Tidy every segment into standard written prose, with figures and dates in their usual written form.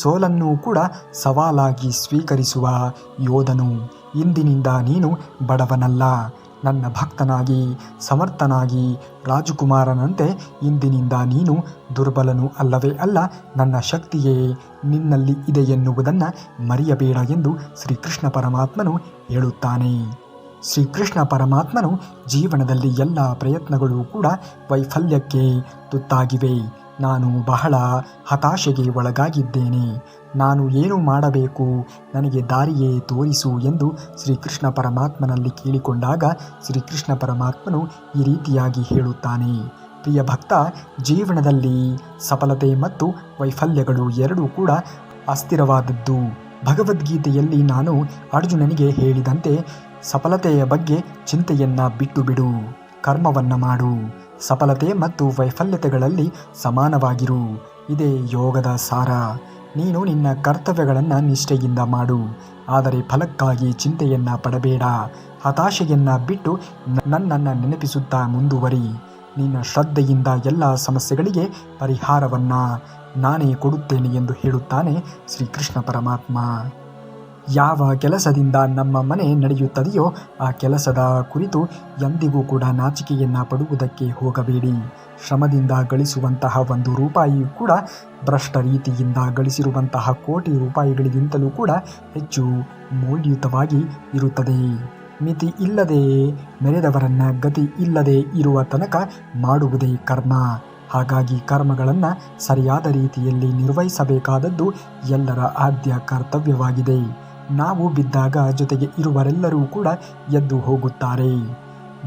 ಸೋಲನ್ನು ಕೂಡ ಸವಾಲಾಗಿ ಸ್ವೀಕರಿಸುವ ಯೋಧನು. ಇಂದಿನಿಂದ ನೀನು ಬಡವನಲ್ಲ, ನನ್ನ ಭಕ್ತನಾಗಿ ಸಮರ್ಥನಾಗಿ ರಾಜಕುಮಾರನಂತೆ ಇಂದಿನಿಂದ ನೀನು ದುರ್ಬಲನು ಅಲ್ಲವೇ ಅಲ್ಲ. ನನ್ನ ಶಕ್ತಿಯೇ ನಿನ್ನಲ್ಲಿ ಇದೆ ಎನ್ನುವುದನ್ನು ಮರೆಯಬೇಡ ಎಂದು ಶ್ರೀಕೃಷ್ಣ ಪರಮಾತ್ಮನು ಹೇಳುತ್ತಾನೆ. ಶ್ರೀಕೃಷ್ಣ ಪರಮಾತ್ಮನು ಜೀವನದಲ್ಲಿ ಎಲ್ಲ ಪ್ರಯತ್ನಗಳು ಕೂಡ ವೈಫಲ್ಯಕ್ಕೆ ತುತ್ತಾಗಿವೆ. ನಾನು ಬಹಳ ಹತಾಶೆಗೆ ಒಳಗಾಗಿದ್ದೇನೆ. ನಾನು ಏನು ಮಾಡಬೇಕು, ನನಗೆ ದಾರಿಯೇ ತೋರಿಸು ಎಂದು ಶ್ರೀಕೃಷ್ಣ ಪರಮಾತ್ಮನಲ್ಲಿ ಕೇಳಿಕೊಂಡಾಗ ಶ್ರೀಕೃಷ್ಣ ಪರಮಾತ್ಮನು ಈ ರೀತಿಯಾಗಿ ಹೇಳುತ್ತಾನೆ. ಪ್ರಿಯ ಭಕ್ತ, ಜೀವನದಲ್ಲಿ ಸಫಲತೆ ಮತ್ತು ವೈಫಲ್ಯಗಳು ಎರಡೂ ಕೂಡ ಅಸ್ಥಿರವಾದದ್ದು. ಭಗವದ್ಗೀತೆಯಲ್ಲಿ ನಾನು ಅರ್ಜುನನಿಗೆ ಹೇಳಿದಂತೆ ಸಫಲತೆಯ ಬಗ್ಗೆ ಚಿಂತೆಯನ್ನು ಬಿಟ್ಟು ಬಿಡು, ಕರ್ಮವನ್ನು ಮಾಡು. ಸಫಲತೆ ಮತ್ತು ವೈಫಲ್ಯತೆಗಳಲ್ಲಿ ಸಮಾನವಾಗಿರು. ಇದೇ ಯೋಗದ ಸಾರ. ನೀನು ನಿನ್ನ ಕರ್ತವ್ಯಗಳನ್ನು ನಿಷ್ಠೆಯಿಂದ ಮಾಡು, ಆದರೆ ಫಲಕ್ಕಾಗಿ ಚಿಂತೆಯನ್ನು ಪಡಬೇಡ. ಹತಾಶೆಯನ್ನು ಬಿಟ್ಟು ನನ್ನನ್ನು ನೆನಪಿಸುತ್ತಾ ಮುಂದುವರಿ. ನಿನ್ನ ಶ್ರದ್ಧೆಯಿಂದ ಎಲ್ಲ ಸಮಸ್ಯೆಗಳಿಗೆ ಪರಿಹಾರವನ್ನು ನಾನೇ ಕೊಡುತ್ತೇನೆ ಎಂದು ಹೇಳುತ್ತಾನೆ ಶ್ರೀಕೃಷ್ಣ ಪರಮಾತ್ಮ. ಯಾವ ಕೆಲಸದಿಂದ ನಮ್ಮ ಮನೆ ನಡೆಯುತ್ತದೆಯೋ ಆ ಕೆಲಸದ ಕುರಿತು ಎಂದಿಗೂ ಕೂಡ ನಾಚಿಕೆಯನ್ನು ಪಡುವುದಕ್ಕೆ ಹೋಗಬೇಡಿ. ಶ್ರಮದಿಂದ ಗಳಿಸುವಂತಹ 1 ರೂಪಾಯಿಯೂ ಕೂಡ ಭ್ರಷ್ಟ ರೀತಿಯಿಂದ ಗಳಿಸಿರುವಂತಹ ಕೋಟಿ ರೂಪಾಯಿಗಳಿಗಿಂತಲೂ ಕೂಡ ಹೆಚ್ಚು ಮೌಲ್ಯಯುತವಾಗಿ ಇರುತ್ತದೆ. ಮಿತಿ ಇಲ್ಲದೆ ಮೆರೆದವರನ್ನು ಗತಿ ಇಲ್ಲದೆ ಇರುವ ತನಕ ಮಾಡುವುದೇ ಕರ್ಮ. ಹಾಗಾಗಿ ಕರ್ಮಗಳನ್ನು ಸರಿಯಾದ ರೀತಿಯಲ್ಲಿ ನಿರ್ವಹಿಸಬೇಕಾದದ್ದು ಎಲ್ಲರ ಆದ್ಯ ಕರ್ತವ್ಯವಾಗಿದೆ. ನಾವು ಬಿದ್ದಾಗ ಜೊತೆಗೆ ಇರುವರೆಲ್ಲರೂ ಕೂಡ ಎದ್ದು ಹೋಗುತ್ತಾರೆ.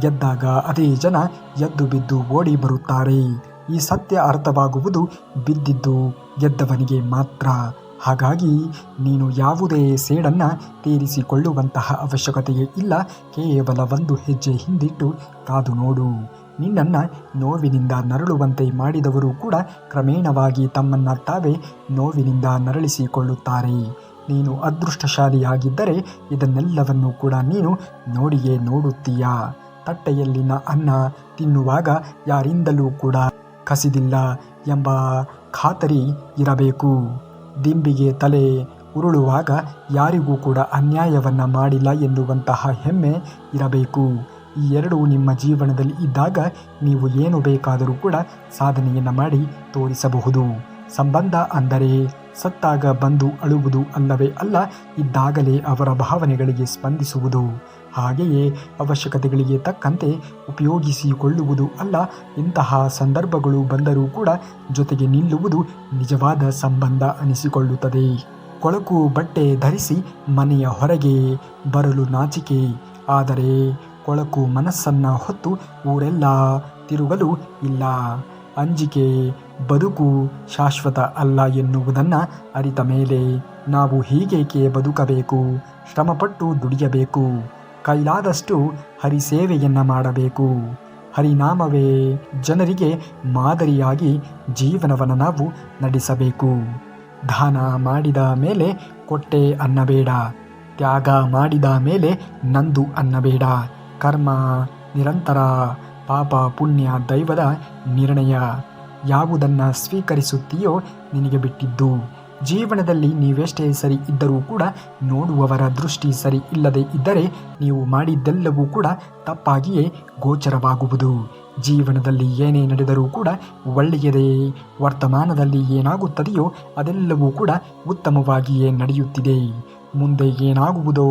ಗೆದ್ದಾಗ ಅದೇ ಜನ ಎದ್ದು ಬಿದ್ದು ಓಡಿ ಬರುತ್ತಾರೆ. ಈ ಸತ್ಯ ಅರ್ಥವಾಗುವುದು ಬಿದ್ದಿದ್ದು ಗೆದ್ದವನಿಗೆ ಮಾತ್ರ. ಹಾಗಾಗಿ ನೀನು ಯಾವುದೇ ಸೇಡನ್ನು ತೀರಿಸಿಕೊಳ್ಳುವಂತಹ ಅವಶ್ಯಕತೆಯೇ ಇಲ್ಲ. ಕೇವಲ 1 ಹೆಜ್ಜೆ ಹಿಂದಿಟ್ಟು ಕಾದು ನೋಡು. ನಿನ್ನನ್ನು ನೋವಿನಿಂದ ನರಳುವಂತೆ ಮಾಡಿದವರು ಕೂಡ ಕ್ರಮೇಣವಾಗಿ ತಮ್ಮನ್ನು ತಾವೇ ನೋವಿನಿಂದ ನರಳಿಸಿಕೊಳ್ಳುತ್ತಾರೆ. ನೀನು ಅದೃಷ್ಟಶಾಲಿಯಾಗಿದ್ದರೆ ಇದನ್ನೆಲ್ಲವನ್ನು ಕೂಡ ನೀನು ನೋಡಿಯೇ ನೋಡುತ್ತೀಯ. ತಟ್ಟೆಯಲ್ಲಿನ ಅನ್ನ ತಿನ್ನುವಾಗ ಯಾರಿಂದಲೂ ಕೂಡ ಕಸಿದಿಲ್ಲ ಎಂಬ ಖಾತರಿ ಇರಬೇಕು. ದಿಂಬಿಗೆ ತಲೆ ಉರುಳುವಾಗ ಯಾರಿಗೂ ಕೂಡ ಅನ್ಯಾಯವನ್ನು ಮಾಡಿಲ್ಲ ಎನ್ನುವಂತಹ ಹೆಮ್ಮೆ ಇರಬೇಕು. ಈ ಎರಡೂ ನಿಮ್ಮ ಜೀವನದಲ್ಲಿ ಇದ್ದಾಗ ನೀವು ಏನು ಬೇಕಾದರೂ ಕೂಡ ಸಾಧನೆಯನ್ನು ಮಾಡಿ ತೋರಿಸಬಹುದು. ಸಂಬಂಧ ಅಂದರೆ ಸತ್ತಾಗ ಬಂದು ಅಳುವುದು ಅಲ್ಲವೇ ಅಲ್ಲ, ಇದ್ದಾಗಲೇ ಅವರ ಭಾವನೆಗಳಿಗೆ ಸ್ಪಂದಿಸುವುದು. ಹಾಗೆಯೇ ಅವಶ್ಯಕತೆಗಳಿಗೆ ತಕ್ಕಂತೆ ಉಪಯೋಗಿಸಿಕೊಳ್ಳುವುದು ಅಲ್ಲ. ಇಂತಹ ಸಂದರ್ಭಗಳು ಬಂದರೂ ಕೂಡ ಜೊತೆಗೆ ನಿಲ್ಲುವುದು ನಿಜವಾದ ಸಂಬಂಧ ಅನಿಸಿಕೊಳ್ಳುತ್ತದೆ. ಕೊಳಕು ಬಟ್ಟೆ ಧರಿಸಿ ಮನೆಯ ಹೊರಗೆ ಬರಲು ನಾಚಿಕೆ, ಆದರೆ ಕೊಳಕು ಮನಸ್ಸನ್ನು ಹೊತ್ತು ಊರೆಲ್ಲ ತಿರುಗಲು ಇಲ್ಲ. ಅಂಜಿಕೆ ಬದುಕು ಶಾಶ್ವತ ಅಲ್ಲ ಎನ್ನುವುದನ್ನು ಅರಿತ ಮೇಲೆ ನಾವು ಹೀಗೇಕೆ ಬದುಕಬೇಕು? ಶ್ರಮಪಟ್ಟು ದುಡಿಯಬೇಕು. ಕೈಲಾದಷ್ಟು ಹರಿಸೇವೆಯನ್ನು ಮಾಡಬೇಕು. ಹರಿನಾಮವೇ ಜನರಿಗೆ ಮಾದರಿಯಾಗಿ ಜೀವನವನ್ನು ನಾವು ನಡೆಸಬೇಕು. ದಾನ ಮಾಡಿದ ಮೇಲೆ ಕೊಟ್ಟೆ ಅನ್ನಬೇಡ. ತ್ಯಾಗ ಮಾಡಿದ ಮೇಲೆ ನಂದು ಅನ್ನಬೇಡ. ಕರ್ಮ ನಿರಂತರ, ಪಾಪ ಪುಣ್ಯ ದೈವದ ನಿರ್ಣಯ. ಯಾವುದನ್ನು ಸ್ವೀಕರಿಸುತ್ತೀಯೋ ನಿನಗೆ ಬಿಟ್ಟಿದ್ದು. ಜೀವನದಲ್ಲಿ ನೀವೆಷ್ಟೇ ಸರಿ ಇದ್ದರೂ ಕೂಡ ನೋಡುವವರ ದೃಷ್ಟಿ ಸರಿ ಇಲ್ಲದೆ ಇದ್ದರೆ ನೀವು ಮಾಡಿದ್ದೆಲ್ಲವೂ ಕೂಡ ತಪ್ಪಾಗಿಯೇ ಗೋಚರವಾಗುವುದು. ಜೀವನದಲ್ಲಿ ಏನೇ ನಡೆದರೂ ಕೂಡ ಒಳ್ಳೆಯದೇ. ವರ್ತಮಾನದಲ್ಲಿ ಏನಾಗುತ್ತದೆಯೋ ಅದೆಲ್ಲವೂ ಕೂಡ ಉತ್ತಮವಾಗಿಯೇ ನಡೆಯುತ್ತಿದೆ. ಮುಂದೆ ಏನಾಗುವುದೋ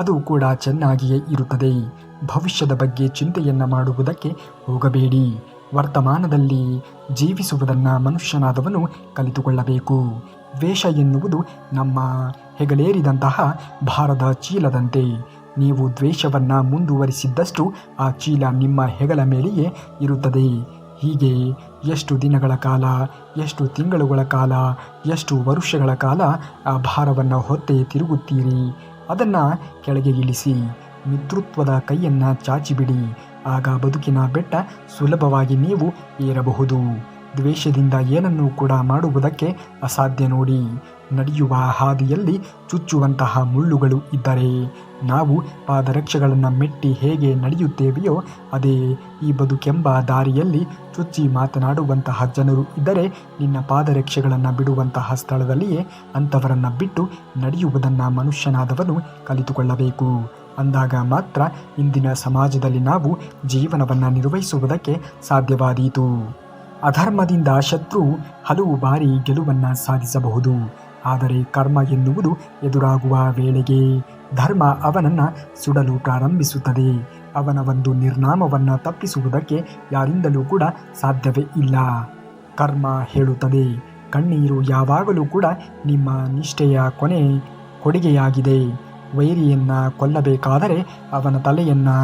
ಅದು ಕೂಡ ಚೆನ್ನಾಗಿಯೇ ಇರುತ್ತದೆ. ಭವಿಷ್ಯದ ಬಗ್ಗೆ ಚಿಂತೆಯನ್ನು ಮಾಡುವುದಕ್ಕೆ ಹೋಗಬೇಡಿ. ವರ್ತಮಾನದಲ್ಲಿ ಜೀವಿಸುವುದನ್ನು ಮನುಷ್ಯನಾದವನು ಕಲಿತುಕೊಳ್ಳಬೇಕು. ದ್ವೇಷ ಎನ್ನುವುದು ನಮ್ಮ ಹೆಗಲೇರಿದಂತಹ ಭಾರದ ಚೀಲದಂತೆ. ನೀವು ದ್ವೇಷವನ್ನು ಮುಂದುವರಿಸಿದ್ದಷ್ಟು ಆ ಚೀಲ ನಿಮ್ಮ ಹೆಗಲ ಮೇಲೆಯೇ ಇರುತ್ತದೆ. ಹೀಗೆ ಎಷ್ಟು ದಿನಗಳ ಕಾಲ, ಎಷ್ಟು ತಿಂಗಳುಗಳ ಕಾಲ, ಎಷ್ಟು ವರ್ಷಗಳ ಕಾಲ ಆ ಭಾರವನ್ನು ಹೊತ್ತೇ ತಿರುಗುತ್ತೀರಿ? ಅದನ್ನು ಕೆಳಗೆ ಇಳಿಸಿ ಮಿತೃತ್ವದ ಕೈಯನ್ನು ಚಾಚಿಬಿಡಿ. ಆಗ ಬದುಕಿನ ಬೆಟ್ಟ ಸುಲಭವಾಗಿ ನೀವು ಏರಬಹುದು. ದ್ವೇಷದಿಂದ ಏನನ್ನೂ ಕೂಡ ಮಾಡುವುದಕ್ಕೆ ಅಸಾಧ್ಯ ನೋಡಿ. ನಡೆಯುವ ಹಾದಿಯಲ್ಲಿ ಚುಚ್ಚುವಂತಹ ಮುಳ್ಳುಗಳು ಇದ್ದರೆ ನಾವು ಪಾದರಕ್ಷೆಗಳನ್ನು ಮೆಟ್ಟಿ ಹೇಗೆ ನಡೆಯುತ್ತೇವೆಯೋ ಅದೇ ಈ ಬದುಕೆಂಬ ದಾರಿಯಲ್ಲಿ ಚುಚ್ಚಿ ಮಾತನಾಡುವಂತಹ ಜನರು ಇದ್ದರೆ ನಿನ್ನ ಪಾದರಕ್ಷೆಗಳನ್ನು ಬಿಡುವಂತಹ ಸ್ಥಳದಲ್ಲಿಯೇ ಅಂಥವರನ್ನು ಬಿಟ್ಟು ನಡೆಯುವುದನ್ನು ಮನುಷ್ಯನಾದವನು ಕಲಿತುಕೊಳ್ಳಬೇಕು. ಅಂದಾಗ ಮಾತ್ರ ಇಂದಿನ ಸಮಾಜದಲ್ಲಿ ನಾವು ಜೀವನವನ್ನು ನಿರ್ವಹಿಸುವುದಕ್ಕೆ ಸಾಧ್ಯವಾದೀತು. ಅಧರ್ಮದಿಂದ ಶತ್ರು ಹಲವು ಬಾರಿ ಗೆಲುವನ್ನು ಸಾಧಿಸಬಹುದು. ಆದರೆ ಕರ್ಮ ಎನ್ನುವುದು ಎದುರಾಗುವ ವೇಳೆಗೆ ಧರ್ಮ ಅವನನ್ನು ಸುಡಲು ಪ್ರಾರಂಭಿಸುತ್ತದೆ. ಅವನ ಒಂದು ನಿರ್ನಾಮವನ್ನು ತಪ್ಪಿಸುವುದಕ್ಕೆ ಯಾರಿಂದಲೂ ಕೂಡ ಸಾಧ್ಯವೇ ಇಲ್ಲ. ಕರ್ಮ ಹೇಳುತ್ತದೆ, ಕಣ್ಣೀರು ಯಾವಾಗಲೂ ಕೂಡ ನಿಮ್ಮ ನಿಷ್ಠೆಯ ಕೊಡುಗೆಯಾಗಿದೆ. ವೈರಿಯನ್ನು ಕೊಲ್ಲಬೇಕಾದರೆ ಅವನ ತಲೆಯನ್ನು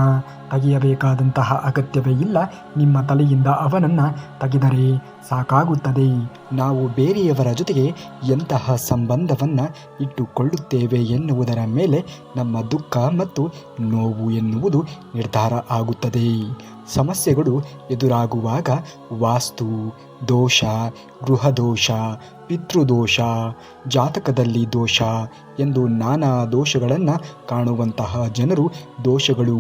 ತೆಗೆಯಬೇಕಾದಂತಹ ಅಗತ್ಯವೇ ಇಲ್ಲ. ನಿಮ್ಮ ತಲೆಯಿಂದ ಅವನನ್ನು ತೆಗೆದರೆ ಸಾಕಾಗುತ್ತದೆ. ನಾವು ಬೇರೆಯವರ ಜೊತೆಗೆ ಎಂತಹ ಸಂಬಂಧವನ್ನು ಇಟ್ಟುಕೊಳ್ಳುತ್ತೇವೆ ಎನ್ನುವುದರ ಮೇಲೆ ನಮ್ಮ ದುಃಖ ಮತ್ತು ನೋವು ಎನ್ನುವುದು ನಿರ್ಧಾರ ಆಗುತ್ತದೆ. ಸಮಸ್ಯೆಗಳು ಎದುರಾಗುವಾಗ ವಾಸ್ತು ದೋಷ, ಗೃಹದೋಷ, ಪಿತೃದೋಷ, ಜಾತಕದಲ್ಲಿ ದೋಷ ಎಂದು ನಾನಾ ದೋಷಗಳನ್ನು ಕಾಣುವಂತಹ ಜನರು ದೋಷಗಳು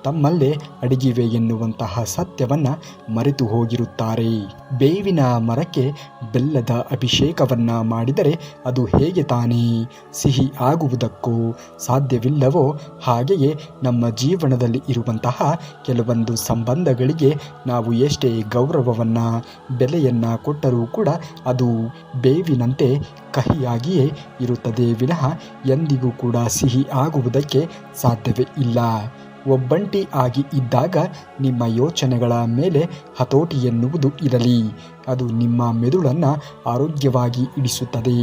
ತಮ್ಮಲ್ಲೇ ಅಡಗಿವೆ ಎನ್ನುವಂತಹ ಸತ್ಯವನ್ನು ಮರೆತು ಹೋಗಿರುತ್ತಾರೆ. ಬೇವಿನ ಮರಕ್ಕೆ ಬೆಲ್ಲದ ಅಭಿಷೇಕವನ್ನು ಮಾಡಿದರೆ ಅದು ಹೇಗೆ ತಾನೇ ಸಿಹಿ ಆಗುವುದಕ್ಕೂ ಸಾಧ್ಯವಿಲ್ಲವೋ ಹಾಗೆಯೇ ನಮ್ಮ ಜೀವನದಲ್ಲಿ ಇರುವಂತಹ ಕೆಲವೊಂದು ಸಂಬಂಧಗಳಿಗೆ ನಾವು ಎಷ್ಟೇ ಗೌರವವನ್ನು ಬೆಲೆಯನ್ನು ಕೊಟ್ಟರೂ ಕೂಡ ಅದು ಬೇವಿನಂತೆ ಕಹಿಯಾಗಿಯೇ ಇರುತ್ತದೆ ವಿನಃ ಎಂದಿಗೂ ಕೂಡ ಸಿಹಿ ಆಗುವುದಕ್ಕೆ ಸಾಧ್ಯವೇ ಇಲ್ಲ. ಒಬ್ಬಂಟಿ ಆಗಿ ಇದ್ದಾಗ ನಿಮ್ಮ ಯೋಚನೆಗಳ ಮೇಲೆ ಹತೋಟಿ ಎನ್ನುವುದು ಇರಲಿ. ಅದು ನಿಮ್ಮ ಮೆದುಳನ್ನು ಆರೋಗ್ಯವಾಗಿ ಇಡಿಸುತ್ತದೆ.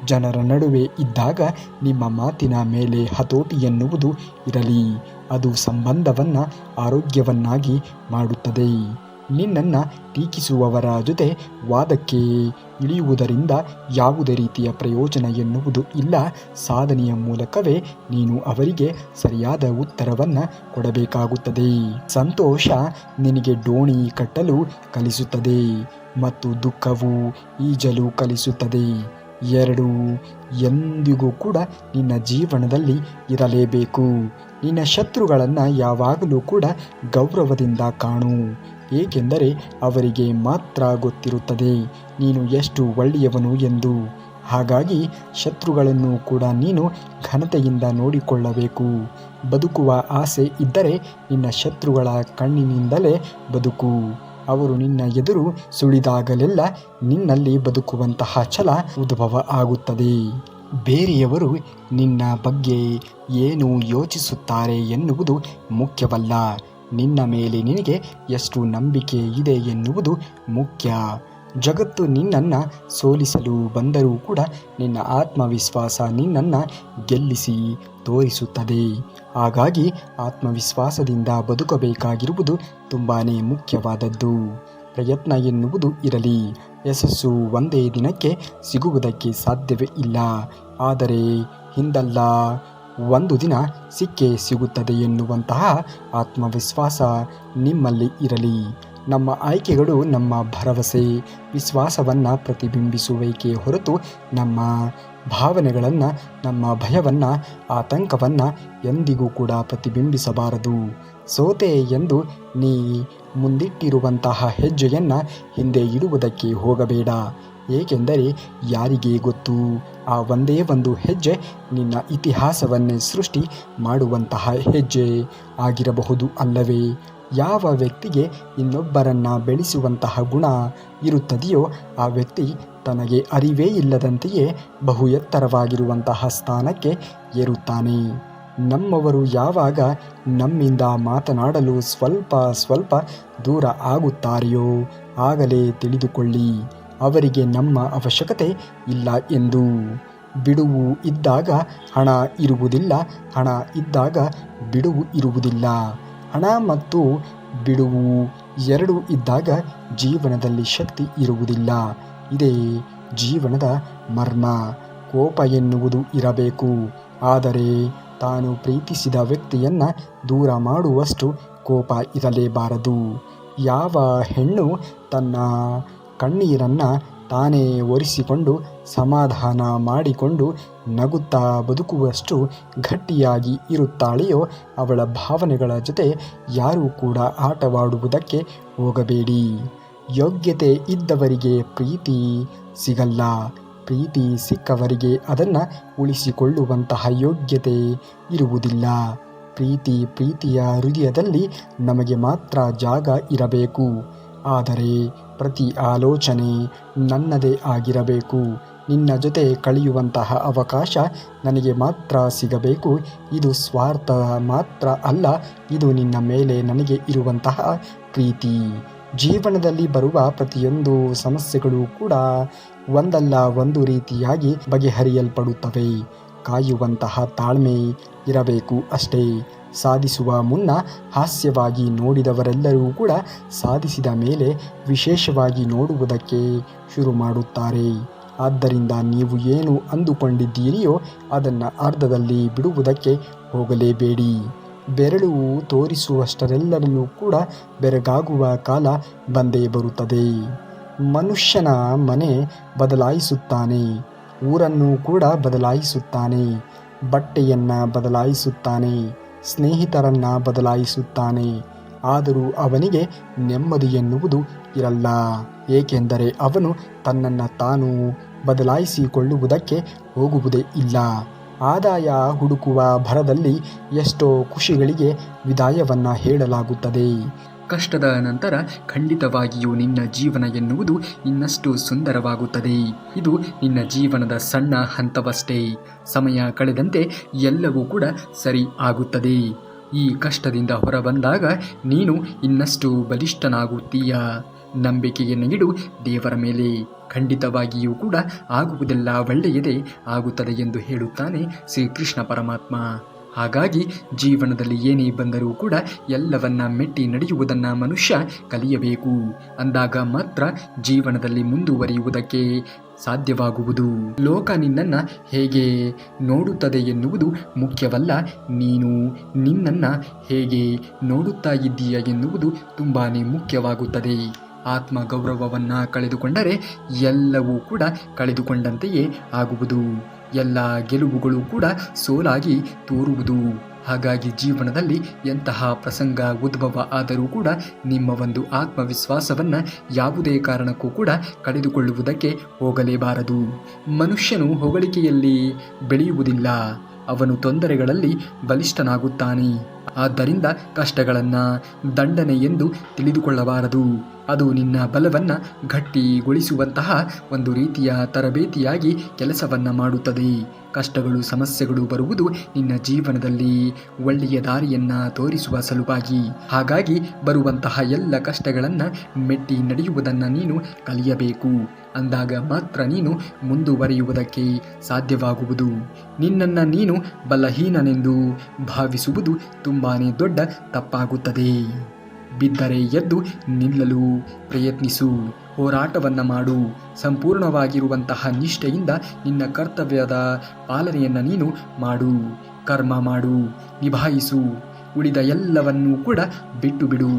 ಜನರ ನಡುವೆ ಇದ್ದಾಗ ನಿಮ್ಮ ಮಾತಿನ ಮೇಲೆ ಹತೋಟಿ ಎನ್ನುವುದು ಇರಲಿ. ಅದು ಸಂಬಂಧವನ್ನು ಆರೋಗ್ಯವನ್ನಾಗಿ ಮಾಡುತ್ತದೆ. ನಿನ್ನನ್ನು ಟೀಕಿಸುವವರ ಜೊತೆ ವಾದಕ್ಕೆ ಇಳಿಯುವುದರಿಂದ ಯಾವುದೇ ರೀತಿಯ ಪ್ರಯೋಜನ ಎನ್ನುವುದು ಇಲ್ಲ. ಸಾಧನೆಯ ಮೂಲಕವೇ ನೀನು ಅವರಿಗೆ ಸರಿಯಾದ ಉತ್ತರವನ್ನು ಕೊಡಬೇಕಾಗುತ್ತದೆ. ಸಂತೋಷ ನಿನಗೆ ಡೋಣಿ ಕಟ್ಟಲು ಕಲಿಸುತ್ತದೆ ಮತ್ತು ದುಃಖವು ಈಜಲು ಕಲಿಸುತ್ತದೆ. ಎರಡೂ ಎಂದಿಗೂ ಕೂಡ ನಿನ್ನ ಜೀವನದಲ್ಲಿ ಇರಲೇಬೇಕು. ನಿನ್ನ ಶತ್ರುಗಳನ್ನು ಯಾವಾಗಲೂ ಕೂಡ ಗೌರವದಿಂದ ಕಾಣು. ಏಕೆಂದರೆ ಅವರಿಗೆ ಮಾತ್ರ ಗೊತ್ತಿರುತ್ತದೆ ನೀನು ಎಷ್ಟು ಒಳ್ಳೆಯವನು ಎಂದು. ಹಾಗಾಗಿ ಶತ್ರುಗಳನ್ನು ಕೂಡ ನೀನು ಘನತೆಯಿಂದ ನೋಡಿಕೊಳ್ಳಬೇಕು. ಬದುಕುವ ಆಸೆ ಇದ್ದರೆ ನಿನ್ನ ಶತ್ರುಗಳ ಕಣ್ಣಿನಿಂದಲೇ ಬದುಕು. ಅವರು ನಿನ್ನ ಎದುರು ಸುಳಿದಾಗಲೆಲ್ಲ ನಿನ್ನಲ್ಲಿ ಬದುಕುವಂತಹ ಛಲ ಉದ್ಭವ ಆಗುತ್ತದೆ. ಬೇರೆಯವರು ನಿನ್ನ ಬಗ್ಗೆ ಏನು ಯೋಚಿಸುತ್ತಾರೆ ಎನ್ನುವುದು ಮುಖ್ಯವಲ್ಲ. ನಿನ್ನ ಮೇಲೆ ನಿನಗೆ ಎಷ್ಟು ನಂಬಿಕೆ ಇದೆ ಎನ್ನುವುದು ಮುಖ್ಯ. ಜಗತ್ತು ನಿನ್ನನ್ನು ಸೋಲಿಸಲು ಬಂದರೂ ಕೂಡ ನಿನ್ನ ಆತ್ಮವಿಶ್ವಾಸ ನಿನ್ನನ್ನು ಗೆಲ್ಲಿಸಿ ತೋರಿಸುತ್ತದೆ. ಹಾಗಾಗಿ ಆತ್ಮವಿಶ್ವಾಸದಿಂದ ಬದುಕಬೇಕಾಗಿರುವುದು ತುಂಬಾ ಮುಖ್ಯವಾದದ್ದು. ಪ್ರಯತ್ನ ಎನ್ನುವುದು ಇರಲಿ. ಯಶಸ್ಸು ಒಂದೇ ದಿನಕ್ಕೆ ಸಿಗುವುದಕ್ಕೆ ಸಾಧ್ಯವೇ ಇಲ್ಲ. ಆದರೆ ಹಿಂದಲ್ಲ ಒಂದು ದಿನ ಸಿಕ್ಕೇ ಸಿಗುತ್ತದೆ ಎನ್ನುವಂತಹ ಆತ್ಮವಿಶ್ವಾಸ ನಿಮ್ಮಲ್ಲಿ ಇರಲಿ. ನಮ್ಮ ಆಯ್ಕೆಗಳು ನಮ್ಮ ಭರವಸೆ ವಿಶ್ವಾಸವನ್ನು ಪ್ರತಿಬಿಂಬಿಸುವಿಕೆ ಹೊರತು ನಮ್ಮ ಭಾವನೆಗಳನ್ನು, ನಮ್ಮ ಭಯವನ್ನು, ಆತಂಕವನ್ನು ಎಂದಿಗೂ ಕೂಡ ಪ್ರತಿಬಿಂಬಿಸಬಾರದು. ಸೋತೆ ಎಂದು ನೀ ಮುಂದಿಟ್ಟಿರುವಂತಹ ಹೆಜ್ಜೆಯನ್ನು ಹಿಂದೆ ಇಡುವುದಕ್ಕೆ ಹೋಗಬೇಡ. ಏಕೆಂದರೆ ಯಾರಿಗೆ ಗೊತ್ತು, ಆ ಒಂದೇ ಒಂದು ಹೆಜ್ಜೆ ನಿನ್ನ ಇತಿಹಾಸವನ್ನೇ ಸೃಷ್ಟಿ ಮಾಡುವಂತಹ ಹೆಜ್ಜೆ ಆಗಿರಬಹುದು ಅಲ್ಲವೇ. ಯಾವ ವ್ಯಕ್ತಿಗೆ ಇನ್ನೊಬ್ಬರನ್ನು ಬೆಳೆಸುವಂತಹ ಗುಣ ಇರುತ್ತದೆಯೋ ಆ ವ್ಯಕ್ತಿ ತನಗೆ ಅರಿವೇ ಇಲ್ಲದಂತೆಯೇ ಬಹು ಎತ್ತರವಾಗಿರುವಂತಹ ಸ್ಥಾನಕ್ಕೆ ಏರುತ್ತಾನೆ. ನಮ್ಮವರು ಯಾವಾಗ ನಮ್ಮಿಂದ ಮಾತನಾಡಲು ಸ್ವಲ್ಪ ದೂರ ಆಗುತ್ತಾರೆಯೋ ಆಗಲೇ ತಿಳಿದುಕೊಳ್ಳಿ ಅವರಿಗೆ ನಮ್ಮ ಅವಶ್ಯಕತೆ ಇಲ್ಲ ಎಂದು. ಬಿಡುವು ಇದ್ದಾಗ ಹಣ ಇರುವುದಿಲ್ಲ, ಹಣ ಇದ್ದಾಗ ಬಿಡುವು ಇರುವುದಿಲ್ಲ. ಹಣ ಮತ್ತು ಬಿಡುವು ಎರಡೂ ಇದ್ದಾಗ ಜೀವನದಲ್ಲಿ ಶಕ್ತಿ ಇರುವುದಿಲ್ಲ. ಇದೇ ಜೀವನದ ಮರ್ಮ. ಕೋಪ ಎನ್ನುವುದು ಇರಬೇಕು, ಆದರೆ ತಾನು ಪ್ರೀತಿಸಿದ ವ್ಯಕ್ತಿಯನ್ನು ದೂರ ಮಾಡುವಷ್ಟು ಕೋಪ ಇರಲೇಬಾರದು. ಯಾವ ಹೆಣ್ಣು ತನ್ನ ಕಣ್ಣೀರನ್ನು ತಾನೇ ಒರೆಸಿಕೊಂಡು ಸಮಾಧಾನ ಮಾಡಿಕೊಂಡು ನಗುತ್ತಾ ಬದುಕುವಷ್ಟು ಗಟ್ಟಿಯಾಗಿ ಇರುತ್ತಾಳೆಯೋ ಅವಳ ಭಾವನೆಗಳ ಜೊತೆ ಯಾರೂ ಕೂಡ ಆಟವಾಡುವುದಕ್ಕೆ ಹೋಗಬೇಡಿ. ಯೋಗ್ಯತೆ ಇದ್ದವರಿಗೆ ಪ್ರೀತಿ ಸಿಗಲ್ಲ. ಪ್ರೀತಿ ಸಿಕ್ಕವರಿಗೆ ಅದನ್ನು ಉಳಿಸಿಕೊಳ್ಳುವಂತಹ ಯೋಗ್ಯತೆ ಇರುವುದಿಲ್ಲ. ಪ್ರೀತಿಯ ಹೃದಯದಲ್ಲಿ ನಮಗೆ ಮಾತ್ರ ಜಾಗ ಇರಬೇಕು. ಆದರೆ ಪ್ರತಿ ಆಲೋಚನೆ ನನ್ನದೇ ಆಗಿರಬೇಕು. ನಿನ್ನ ಜೊತೆ ಕಳೆಯುವಂತಹ ಅವಕಾಶ ನನಗೆ ಮಾತ್ರ ಸಿಗಬೇಕು. ಇದು ಸ್ವಾರ್ಥ ಮಾತ್ರ ಅಲ್ಲ, ಇದು ನಿನ್ನ ಮೇಲೆ ನನಗೆ ಇರುವಂತಹ ಪ್ರೀತಿ. ಜೀವನದಲ್ಲಿ ಬರುವ ಪ್ರತಿಯೊಂದು ಸಮಸ್ಯೆಗಳು ಕೂಡ ಒಂದಲ್ಲ ಒಂದು ರೀತಿಯಾಗಿ ಬಗೆಹರಿಯಲ್ಪಡುತ್ತವೆ. ಕಾಯುವಂತಹ ತಾಳ್ಮೆ ಇರಬೇಕು ಅಷ್ಟೇ. ಸಾಧಿಸುವ ಮುನ್ನ ಹಾಸ್ಯವಾಗಿ ನೋಡಿದವರೆಲ್ಲರೂ ಕೂಡ ಸಾಧಿಸಿದ ಮೇಲೆ ವಿಶೇಷವಾಗಿ ನೋಡುವುದಕ್ಕೆ ಶುರು ಮಾಡುತ್ತಾರೆ. ಆದ್ದರಿಂದ ನೀವು ಏನು ಅಂದುಕೊಂಡಿದ್ದೀರಿಯೋ ಅದನ್ನು ಅರ್ಧದಲ್ಲಿ ಬಿಡುವುದಕ್ಕೆ ಹೋಗಲೇಬೇಡಿ. ಬೆರಳು ತೋರಿಸುವಷ್ಟರೆಲ್ಲರನ್ನೂ ಕೂಡ ಬೆರಗಾಗುವ ಕಾಲ ಬಂದೇ ಬರುತ್ತದೆ. ಮನುಷ್ಯನ ಮನೆ ಬದಲಾಯಿಸುತ್ತಾನೆ, ಊರನ್ನು ಕೂಡ ಬದಲಾಯಿಸುತ್ತಾನೆ, ಬಟ್ಟೆಯನ್ನು ಬದಲಾಯಿಸುತ್ತಾನೆ, ಸ್ನೇಹಿತರನ್ನು ಬದಲಾಯಿಸುತ್ತಾನೆ. ಆದರೂ ಅವನಿಗೆ ನೆಮ್ಮದಿ ಎನ್ನುವುದು ಇರಲ್ಲ. ಏಕೆಂದರೆ ಅವನು ತನ್ನನ್ನು ತಾನು ಬದಲಾಯಿಸಿಕೊಳ್ಳುವುದಕ್ಕೆ ಹೋಗುವುದೇ ಇಲ್ಲ. ಆದಾಯ ಹುಡುಕುವ ಭರದಲ್ಲಿ ಎಷ್ಟೋ ಖುಷಿಗಳಿಗೆ ವಿದಾಯವನ್ನು ಹೇಳಲಾಗುತ್ತದೆ. ಕಷ್ಟದ ನಂತರ ಖಂಡಿತವಾಗಿಯೂ ನಿನ್ನ ಜೀವನ ಎನ್ನುವುದು ಇನ್ನಷ್ಟು ಸುಂದರವಾಗುತ್ತದೆ. ಇದು ನಿನ್ನ ಜೀವನದ ಸಣ್ಣ ಹಂತವಷ್ಟೇ. ಸಮಯ ಕಳೆದಂತೆ ಎಲ್ಲವೂ ಕೂಡ ಸರಿ ಆಗುತ್ತದೆ. ಈ ಕಷ್ಟದಿಂದ ಹೊರಬಂದಾಗ ನೀನು ಇನ್ನಷ್ಟು ಬಲಿಷ್ಠನಾಗುತ್ತೀಯ. ನಂಬಿಕೆಯನ್ನು ಇಡು ದೇವರ ಮೇಲೆ. ಖಂಡಿತವಾಗಿಯೂ ಕೂಡ ಆಗುವುದೆಲ್ಲ ಒಳ್ಳೆಯದೇ ಆಗುತ್ತದೆ ಎಂದು ಹೇಳುತ್ತಾನೆ ಶ್ರೀಕೃಷ್ಣ ಪರಮಾತ್ಮ. ಹಾಗಾಗಿ ಜೀವನದಲ್ಲಿ ಏನೇ ಬಂದರೂ ಕೂಡ ಎಲ್ಲವನ್ನ ಮೆಟ್ಟಿ ನಡೆಯುವುದನ್ನು ಮನುಷ್ಯ ಕಲಿಯಬೇಕು. ಅಂದಾಗ ಮಾತ್ರ ಜೀವನದಲ್ಲಿ ಮುಂದುವರಿಯುವುದಕ್ಕೆ ಸಾಧ್ಯವಾಗುವುದು. ಲೋಕ ನಿನ್ನನ್ನು ಹೇಗೆ ನೋಡುತ್ತದೆ ಎನ್ನುವುದು ಮುಖ್ಯವಲ್ಲ, ನೀನು ನಿನ್ನನ್ನು ಹೇಗೆ ನೋಡುತ್ತಾ ಇದ್ದೀಯ ಎನ್ನುವುದು ತುಂಬಾ ಮುಖ್ಯವಾಗುತ್ತದೆ. ಆತ್ಮಗೌರವವನ್ನು ಕಳೆದುಕೊಂಡರೆ ಎಲ್ಲವೂ ಕೂಡ ಕಳೆದುಕೊಂಡಂತೆಯೇ ಆಗುವುದು. ಎಲ್ಲ ಗೆಲುವುಗಳು ಕೂಡ ಸೋಲಾಗಿ ತೋರುವುದು. ಹಾಗಾಗಿ ಜೀವನದಲ್ಲಿ ಎಂತಹ ಪ್ರಸಂಗ ಉದ್ಭವ ಆದರೂ ಕೂಡ ನಿಮ್ಮ ಒಂದು ಆತ್ಮವಿಶ್ವಾಸವನ್ನು ಯಾವುದೇ ಕಾರಣಕ್ಕೂ ಕೂಡ ಕಳೆದುಕೊಳ್ಳುವುದಕ್ಕೆ ಹೋಗಲೇಬಾರದು. ಮನುಷ್ಯನು ಹೊಗಳಿಕೆಯಲ್ಲಿ ಬೆಳೆಯುವುದಿಲ್ಲ, ಅವನು ತೊಂದರೆಗಳಲ್ಲಿ ಬಲಿಷ್ಠನಾಗುತ್ತಾನೆ. ಆದ್ದರಿಂದ ಕಷ್ಟಗಳನ್ನು ದಂಡನೆ ಎಂದು ತಿಳಿದುಕೊಳ್ಳಬಾರದು. ಅದು ನಿನ್ನ ಬಲವನ್ನು ಗಟ್ಟಿಗೊಳಿಸುವಂತಹ ಒಂದು ರೀತಿಯ ತರಬೇತಿಯಾಗಿ ಕೆಲಸವನ್ನು ಮಾಡುತ್ತದೆ. ಕಷ್ಟಗಳು ಸಮಸ್ಯೆಗಳು ಬರುವುದು ನಿನ್ನ ಜೀವನದಲ್ಲಿ ಒಳ್ಳೆಯ ದಾರಿಯನ್ನು ತೋರಿಸುವ ಸಲುವಾಗಿ. ಹಾಗಾಗಿ ಬರುವಂತಹ ಎಲ್ಲ ಕಷ್ಟಗಳನ್ನು ಮೆಟ್ಟಿ ನಡೆಯುವುದನ್ನು ನೀನು ಕಲಿಯಬೇಕು. ಅಂದಾಗ ಮಾತ್ರ ನೀನು ಮುಂದುವರಿಯುವುದಕ್ಕೆ ಸಾಧ್ಯವಾಗುವುದು. ನಿನ್ನನ್ನು ನೀನು ಬಲಹೀನನೆಂದು ಭಾವಿಸುವುದು ತುಂಬಾ ದೊಡ್ಡ ತಪ್ಪಾಗುತ್ತದೆ. ಬಿದ್ದರೆ ಎದ್ದು ನಿಲ್ಲಲು ಪ್ರಯತ್ನಿಸು. ಹೋರಾಟವನ್ನು ಮಾಡು. ಸಂಪೂರ್ಣವಾಗಿರುವಂತಹ ನಿಷ್ಠೆಯಿಂದ ನಿನ್ನ ಕರ್ತವ್ಯದ ಪಾಲನೆಯನ್ನು ನೀನು ಮಾಡು. ಕರ್ಮ ಮಾಡು, ನಿಭಾಯಿಸು. ಉಳಿದ ಎಲ್ಲವನ್ನೂ ಕೂಡ ಬಿಟ್ಟು ಬಿಡು.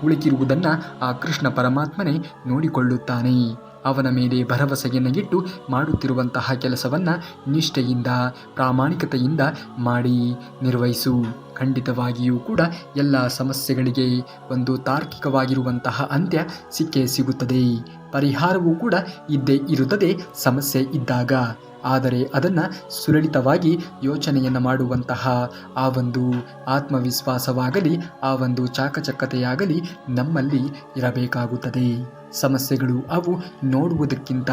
ಉಳಿಕಿರುವುದನ್ನು ಆ ಕೃಷ್ಣ ಪರಮಾತ್ಮನೇ ನೋಡಿಕೊಳ್ಳುತ್ತಾನೆ. ಅವನ ಮೇಲೆ ಭರವಸೆಯನ್ನು ಇಟ್ಟು ಮಾಡುತ್ತಿರುವಂತಹ ಕೆಲಸವನ್ನು ನಿಷ್ಠೆಯಿಂದ ಪ್ರಾಮಾಣಿಕತೆಯಿಂದ ಮಾಡಿ ನಿರ್ವಹಿಸು. ಖಂಡಿತವಾಗಿಯೂ ಕೂಡ ಎಲ್ಲ ಸಮಸ್ಯೆಗಳಿಗೆ ಒಂದು ತಾರ್ಕಿಕವಾಗಿರುವಂತಹ ಅಂತ್ಯ ಸಿಕ್ಕೇ ಸಿಗುತ್ತದೆ. ಪರಿಹಾರವೂ ಕೂಡ ಇದ್ದೇ ಇರುತ್ತದೆ ಸಮಸ್ಯೆ ಇದ್ದಾಗ. ಆದರೆ ಅದನ್ನು ಸುಲಲಿತವಾಗಿ ಯೋಚನೆಯನ್ನು ಮಾಡುವಂತಹ ಆ ಒಂದು ಆತ್ಮವಿಶ್ವಾಸವಾಗಲಿ ಆ ಒಂದು ಚಾಕಚಕ್ಯತೆಯಾಗಲಿ ನಮ್ಮಲ್ಲಿ ಇರಬೇಕಾಗುತ್ತದೆ. ಸಮಸ್ಯೆಗಳು ಅವು ನೋಡುವುದಕ್ಕಿಂತ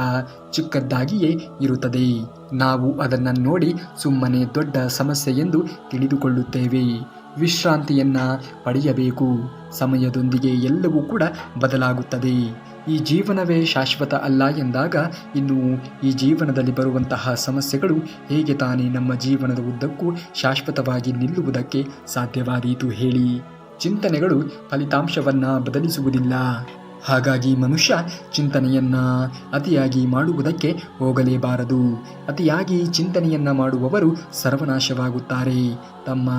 ಚಿಕ್ಕದ್ದಾಗಿಯೇ ಇರುತ್ತದೆ. ನಾವು ಅದನ್ನು ನೋಡಿ ಸುಮ್ಮನೆ ದೊಡ್ಡ ಸಮಸ್ಯೆ ಎಂದು ತಿಳಿದುಕೊಳ್ಳುತ್ತೇವೆ. ವಿಶ್ರಾಂತಿಯನ್ನು ಪಡೆಯಬೇಕು. ಸಮಯದೊಂದಿಗೆ ಎಲ್ಲವೂ ಕೂಡ ಬದಲಾಗುತ್ತದೆ. ಈ ಜೀವನವೇ ಶಾಶ್ವತ ಅಲ್ಲ ಎಂದಾಗ ಇನ್ನು ಈ ಜೀವನದಲ್ಲಿ ಬರುವಂತಹ ಸಮಸ್ಯೆಗಳು ಹೇಗೆ ತಾನೇ ನಮ್ಮ ಜೀವನದ ಉದ್ದಕ್ಕೂ ಶಾಶ್ವತವಾಗಿ ನಿಲ್ಲುವುದಕ್ಕೆ ಸಾಧ್ಯವಾದೀತು ಹೇಳಿ? ಚಿಂತನೆಗಳು ಫಲಿತಾಂಶವನ್ನು ಬದಲಿಸುವುದಿಲ್ಲ, ಹಾಗಾಗಿ ಮನುಷ್ಯ ಚಿಂತನೆಯನ್ನು ಅತಿಯಾಗಿ ಮಾಡುವುದಕ್ಕೆ ಹೋಗಲೇಬಾರದು. ಅತಿಯಾಗಿ ಚಿಂತನೆಯನ್ನು ಮಾಡುವವರು ಸರ್ವನಾಶವಾಗುತ್ತಾರೆ. ತಮ್ಮ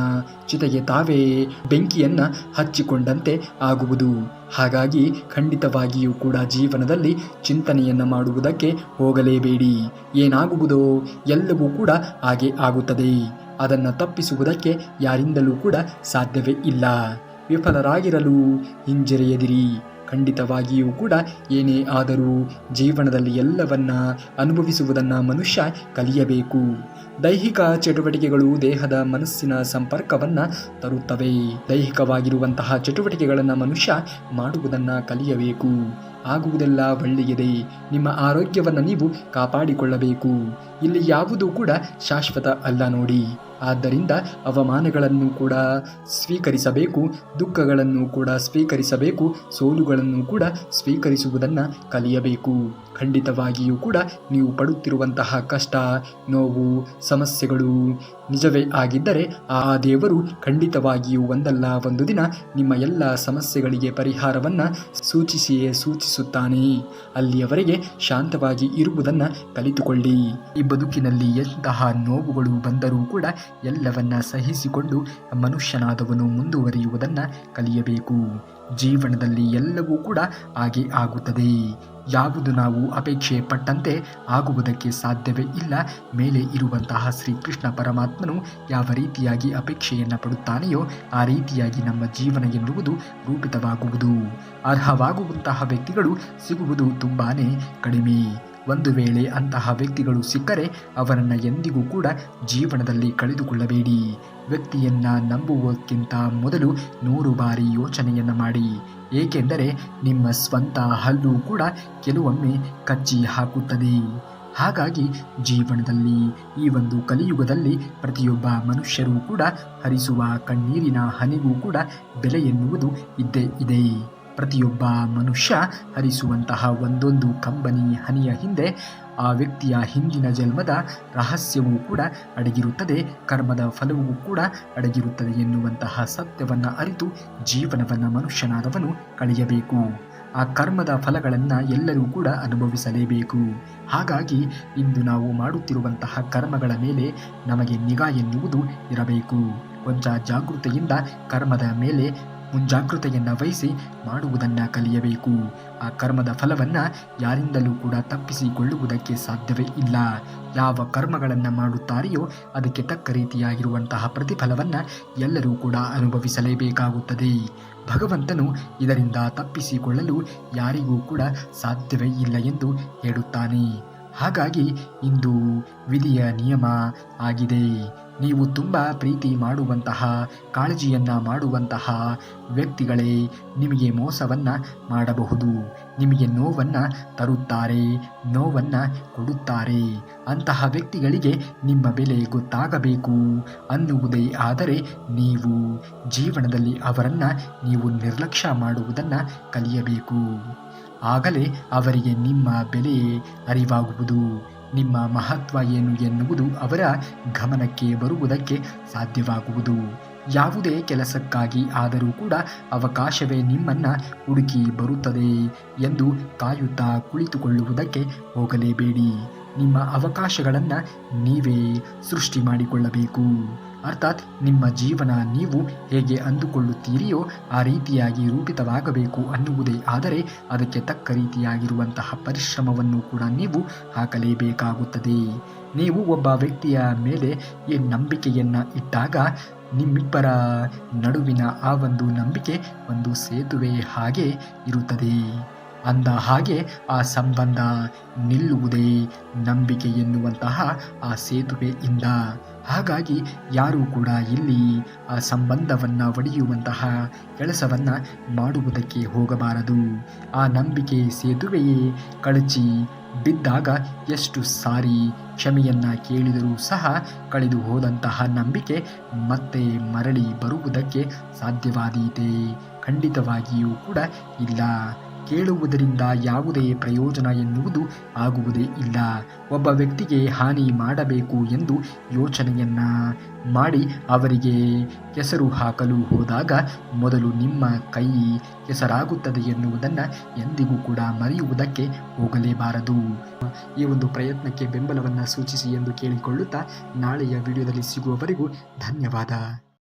ಚಿತೆಗೆ ತಾವೇ ಬೆಂಕಿಯನ್ನು ಹಚ್ಚಿಕೊಂಡಂತೆ ಆಗುವುದು. ಹಾಗಾಗಿ ಖಂಡಿತವಾಗಿಯೂ ಕೂಡ ಜೀವನದಲ್ಲಿ ಚಿಂತನೆಯನ್ನು ಮಾಡುವುದಕ್ಕೆ ಹೋಗಲೇಬೇಡಿ. ಏನಾಗುವುದೋ ಎಲ್ಲವೂ ಕೂಡ ಹಾಗೆ ಆಗುತ್ತದೆ. ಅದನ್ನು ತಪ್ಪಿಸುವುದಕ್ಕೆ ಯಾರಿಂದಲೂ ಕೂಡ ಸಾಧ್ಯವೇ ಇಲ್ಲ. ವಿಫಲರಾಗಿರಲು ಹಿಂಜರಿಯದಿರಿ. ಖಂಡಿತವಾಗಿಯೂ ಕೂಡ ಏನೇ ಆದರೂ ಜೀವನದಲ್ಲಿ ಎಲ್ಲವನ್ನ ಅನುಭವಿಸುವುದನ್ನು ಮನುಷ್ಯ ಕಲಿಯಬೇಕು. ದೈಹಿಕ ಚಟುವಟಿಕೆಗಳು ದೇಹದ ಮನಸ್ಸಿನ ಸಂಪರ್ಕವನ್ನು ತರುತ್ತವೆ. ದೈಹಿಕವಾಗಿರುವಂತಹ ಚಟುವಟಿಕೆಗಳನ್ನು ಮನುಷ್ಯ ಮಾಡುವುದನ್ನು ಕಲಿಯಬೇಕು. ಆಗುವುದೆಲ್ಲ ಒಳ್ಳೆಯದೇ. ನಿಮ್ಮ ಆರೋಗ್ಯವನ್ನು ನೀವು ಕಾಪಾಡಿಕೊಳ್ಳಬೇಕು. ಇಲ್ಲಿ ಯಾವುದೂ ಕೂಡ ಶಾಶ್ವತ ಅಲ್ಲ ನೋಡಿ. ಆದ್ದರಿಂದ ಅವಮಾನಗಳನ್ನು ಕೂಡ ಸ್ವೀಕರಿಸಬೇಕು, ದುಃಖಗಳನ್ನು ಕೂಡ ಸ್ವೀಕರಿಸಬೇಕು, ಸೋಲುಗಳನ್ನು ಕೂಡ ಸ್ವೀಕರಿಸುವುದನ್ನು ಕಲಿಯಬೇಕು. ಖಂಡಿತವಾಗಿಯೂ ಕೂಡ ನೀವು ಪಡುತ್ತಿರುವಂತಹ ಕಷ್ಟ, ನೋವು, ಸಮಸ್ಯೆಗಳು ನಿಜವೇ ಆಗಿದ್ದರೆ ಆ ದೇವರು ಖಂಡಿತವಾಗಿಯೂ ಒಂದಲ್ಲ ಒಂದು ದಿನ ನಿಮ್ಮ ಎಲ್ಲ ಸಮಸ್ಯೆಗಳಿಗೆ ಪರಿಹಾರವನ್ನು ಸೂಚಿಸುತ್ತಾನೆ. ಅಲ್ಲಿಯವರೆಗೆ ಶಾಂತವಾಗಿ ಇರುವುದನ್ನು ಕಲಿತುಕೊಳ್ಳಿ. ಈ ಬದುಕಿನಲ್ಲಿ ಎಂತಹ ನೋವುಗಳು ಬಂದರೂ ಕೂಡ ಎಲ್ಲವನ್ನ ಸಹಿಸಿಕೊಂಡು ಮನುಷ್ಯನಾದವನು ಮುಂದುವರಿಯುವುದನ್ನು ಕಲಿಯಬೇಕು. ಜೀವನದಲ್ಲಿ ಎಲ್ಲವೂ ಕೂಡ ಹಾಗೆ ಆಗುತ್ತದೆ. ಯಾವುದು ನಾವು ಅಪೇಕ್ಷೆ ಪಟ್ಟಂತೆ ಆಗುವುದಕ್ಕೆ ಸಾಧ್ಯವೇ ಇಲ್ಲ. ಮೇಲೆ ಇರುವಂತಹ ಶ್ರೀಕೃಷ್ಣ ಪರಮಾತ್ಮನು ಯಾವ ರೀತಿಯಾಗಿ ಅಪೇಕ್ಷೆಯನ್ನು ಪಡುತ್ತಾನೆಯೋ ಆ ರೀತಿಯಾಗಿ ನಮ್ಮ ಜೀವನ ಎನ್ನುವುದು ರೂಪಿತವಾಗುವುದು. ಅರ್ಹವಾಗುವಂತಹ ವ್ಯಕ್ತಿಗಳು ಸಿಗುವುದು ತುಂಬಾನೇ ಕಡಿಮೆ. ಒಂದು ವೇಳೆ ಅಂತಹ ವ್ಯಕ್ತಿಗಳು ಸಿಕ್ಕರೆ ಅವರನ್ನು ಎಂದಿಗೂ ಕೂಡ ಜೀವನದಲ್ಲಿ ಕಳೆದುಕೊಳ್ಳಬೇಡಿ. ವ್ಯಕ್ತಿಯನ್ನು ನಂಬುವುದಕ್ಕಿಂತ ಮೊದಲು 100 ಬಾರಿ ಯೋಚನೆಯನ್ನು ಮಾಡಿ. ಏಕೆಂದರೆ ನಿಮ್ಮ ಸ್ವಂತ ಹಲ್ಲು ಕೂಡ ಕೆಲವೊಮ್ಮೆ ಕಚ್ಚಿ ಹಾಕುತ್ತದೆ. ಹಾಗಾಗಿ ಜೀವನದಲ್ಲಿ ಈ ಒಂದು ಕಲಿಯುಗದಲ್ಲಿ ಪ್ರತಿಯೊಬ್ಬ ಮನುಷ್ಯರೂ ಕೂಡ ಹರಿಸುವ ಕಣ್ಣೀರಿನ ಹನಿಗೂ ಕೂಡ ಬೆಲೆ ಎನ್ನುವುದು ಇದ್ದೇ ಇದೆ. ಪ್ರತಿಯೊಬ್ಬ ಮನುಷ್ಯ ಹರಿಸುವಂತಹ ಒಂದೊಂದು ಕಂಬನಿ ಹನಿಯ ಹಿಂದೆ ಆ ವ್ಯಕ್ತಿಯ ಹಿಂದಿನ ಜನ್ಮದ ರಹಸ್ಯವೂ ಕೂಡ ಅಡಗಿರುತ್ತದೆ, ಕರ್ಮದ ಫಲವೂ ಕೂಡ ಅಡಗಿರುತ್ತದೆ ಎನ್ನುವಂತಹ ಸತ್ಯವನ್ನು ಅರಿತು ಜೀವನವನ್ನು ಮನುಷ್ಯನಾದವನು ಕಳೆಯಬೇಕು. ಆ ಕರ್ಮದ ಫಲಗಳನ್ನು ಎಲ್ಲರೂ ಕೂಡ ಅನುಭವಿಸಲೇಬೇಕು. ಹಾಗಾಗಿ ಇಂದು ನಾವು ಮಾಡುತ್ತಿರುವಂತಹ ಕರ್ಮಗಳ ಮೇಲೆ ನಮಗೆ ನಿಗಾ ಎನ್ನುವುದು ಇರಬೇಕು. ಕೊಂಚ ಜಾಗೃತೆಯಿಂದ ಕರ್ಮದ ಮೇಲೆ ಮುಂಜಾಗೃತೆಯನ್ನು ವಹಿಸಿ ಮಾಡುವುದನ್ನು ಕಲಿಯಬೇಕು. ಆ ಕರ್ಮದ ಫಲವನ್ನು ಯಾರಿಂದಲೂ ಕೂಡ ತಪ್ಪಿಸಿಕೊಳ್ಳುವುದಕ್ಕೆ ಸಾಧ್ಯವೇ ಇಲ್ಲ. ಯಾವ ಕರ್ಮಗಳನ್ನು ಮಾಡುತ್ತಾರೆಯೋ ಅದಕ್ಕೆ ತಕ್ಕ ರೀತಿಯಾಗಿರುವಂತಹ ಪ್ರತಿಫಲವನ್ನು ಎಲ್ಲರೂ ಕೂಡ ಅನುಭವಿಸಲೇಬೇಕಾಗುತ್ತದೆ. ಭಗವಂತನು ಇದರಿಂದ ತಪ್ಪಿಸಿಕೊಳ್ಳಲು ಯಾರಿಗೂ ಕೂಡ ಸಾಧ್ಯವೇ ಇಲ್ಲ ಎಂದು ಹೇಳುತ್ತಾನೆ. ಹಾಗಾಗಿ ಇಂದು ವಿಧಿಯ ನಿಯಮ ಆಗಿದೆ. ನೀವು ತುಂಬ ಪ್ರೀತಿ ಮಾಡುವಂತಹ, ಕಾಳಜಿಯನ್ನು ಮಾಡುವಂತಹ ವ್ಯಕ್ತಿಗಳೇ ನಿಮಗೆ ಮೋಸವನ್ನು ಮಾಡಬಹುದು. ನಿಮಗೆ ನೋವನ್ನು ತರುತ್ತಾರೆ, ನೋವನ್ನು ಕೊಡುತ್ತಾರೆ. ಅಂತಹ ವ್ಯಕ್ತಿಗಳಿಗೆ ನಿಮ್ಮ ಬೆಲೆ ಗೊತ್ತಾಗಬೇಕು ಅನ್ನುವುದೇ ಆದರೆ ನೀವು ಜೀವನದಲ್ಲಿ ಅವರನ್ನು ನೀವು ನಿರ್ಲಕ್ಷ್ಯ ಮಾಡುವುದನ್ನು ಕಲಿಯಬೇಕು. ಆಗಲೇ ಅವರಿಗೆ ನಿಮ್ಮ ಬೆಲೆ ಅರಿವಾಗುವುದು. ನಿಮ್ಮ ಮಹತ್ವ ಏನು ಎನ್ನುವುದು ಅವರ ಗಮನಕ್ಕೆ ಬರುವುದಕ್ಕೆ ಸಾಧ್ಯವಾಗುವುದು. ಯಾವುದೇ ಕೆಲಸಕ್ಕಾಗಿ ಆದರೂ ಕೂಡ ಅವಕಾಶವೇ ನಿಮ್ಮನ್ನು ಹುಡುಕಿ ಬರುತ್ತದೆ ಎಂದು ಕಾಯುತ್ತಾ ಕುಳಿತುಕೊಳ್ಳುವುದಕ್ಕೆ ಹೋಗಲೇಬೇಡಿ. ನಿಮ್ಮ ಅವಕಾಶಗಳನ್ನು ನೀವೇ ಸೃಷ್ಟಿ ಮಾಡಿಕೊಳ್ಳಬೇಕು. ಅರ್ಥಾತ್ ನಿಮ್ಮ ಜೀವನ ನೀವು ಹೇಗೆ ಅಂದುಕೊಳ್ಳುತ್ತೀರಿಯೋ ಆ ರೀತಿಯಾಗಿ ರೂಪಿತವಾಗಬೇಕು ಅನ್ನುವುದೇ ಆದರೆ ಅದಕ್ಕೆ ತಕ್ಕ ರೀತಿಯಾಗಿರುವಂತಹ ಪರಿಶ್ರಮವನ್ನು ಕೂಡ ನೀವು ಹಾಕಲೇಬೇಕಾಗುತ್ತದೆ. ನೀವು ಒಬ್ಬ ವ್ಯಕ್ತಿಯ ಮೇಲೆ ಈ ನಂಬಿಕೆಯನ್ನು ಇಟ್ಟಾಗ ನಿಮ್ಮಿಬ್ಬರ ನಡುವಿನ ಆ ಒಂದು ನಂಬಿಕೆ ಒಂದು ಸೇತುವೆ ಹಾಗೆ ಇರುತ್ತದೆ. ಅಂದ ಹಾಗೆ ಆ ಸಂಬಂಧ ನಿಲ್ಲುವುದೇ ನಂಬಿಕೆ ಎನ್ನುವಂತಹ ಆ ಸೇತುವೆಯಿಂದ. ಹಾಗಾಗಿ ಯಾರೂ ಕೂಡ ಇಲ್ಲಿ ಆ ಸಂಬಂಧವನ್ನು ಒಡೆಯುವಂತಹ ಕೆಲಸವನ್ನು ಮಾಡುವುದಕ್ಕೆ ಹೋಗಬಾರದು. ಆ ನಂಬಿಕೆ ಸೇತುವೆಯೇ ಕಳಚಿ ಬಿದ್ದಾಗ ಎಷ್ಟು ಸಾರಿ ಕ್ಷಮೆಯನ್ನು ಕೇಳಿದರೂ ಸಹ ಕಳೆದು ಹೋದಂತಹ ನಂಬಿಕೆ ಮತ್ತೆ ಮರಳಿ ಬರುವುದಕ್ಕೆ ಸಾಧ್ಯವಾದೀತೆ? ಖಂಡಿತವಾಗಿಯೂ ಕೂಡ ಇಲ್ಲ. ಕೇಳುವುದರಿಂದ ಯಾವುದೇ ಪ್ರಯೋಜನ ಎನ್ನುವುದು ಆಗುವುದೇ ಇಲ್ಲ. ಒಬ್ಬ ವ್ಯಕ್ತಿಗೆ ಹಾನಿ ಮಾಡಬೇಕು ಎಂದು ಯೋಚನೆಯನ್ನ ಮಾಡಿ ಅವರಿಗೆ ಕೆಸರು ಹಾಕಲು ಹೋದಾಗ ಮೊದಲು ನಿಮ್ಮ ಕೈ ಕೆಸರಾಗುತ್ತದೆ ಎನ್ನುವುದನ್ನು ಎಂದಿಗೂ ಕೂಡ ಮರೆಯುವುದಕ್ಕೆ ಹೋಗಲೇಬಾರದು. ಈ ಒಂದು ಪ್ರಯತ್ನಕ್ಕೆ ಬೆಂಬಲವನ್ನು ಸೂಚಿಸಿ ಎಂದು ಕೇಳಿಕೊಳ್ಳುತ್ತಾ ನಾಳೆಯ ವಿಡಿಯೋದಲ್ಲಿ ಸಿಗುವವರೆಗೂ ಧನ್ಯವಾದ.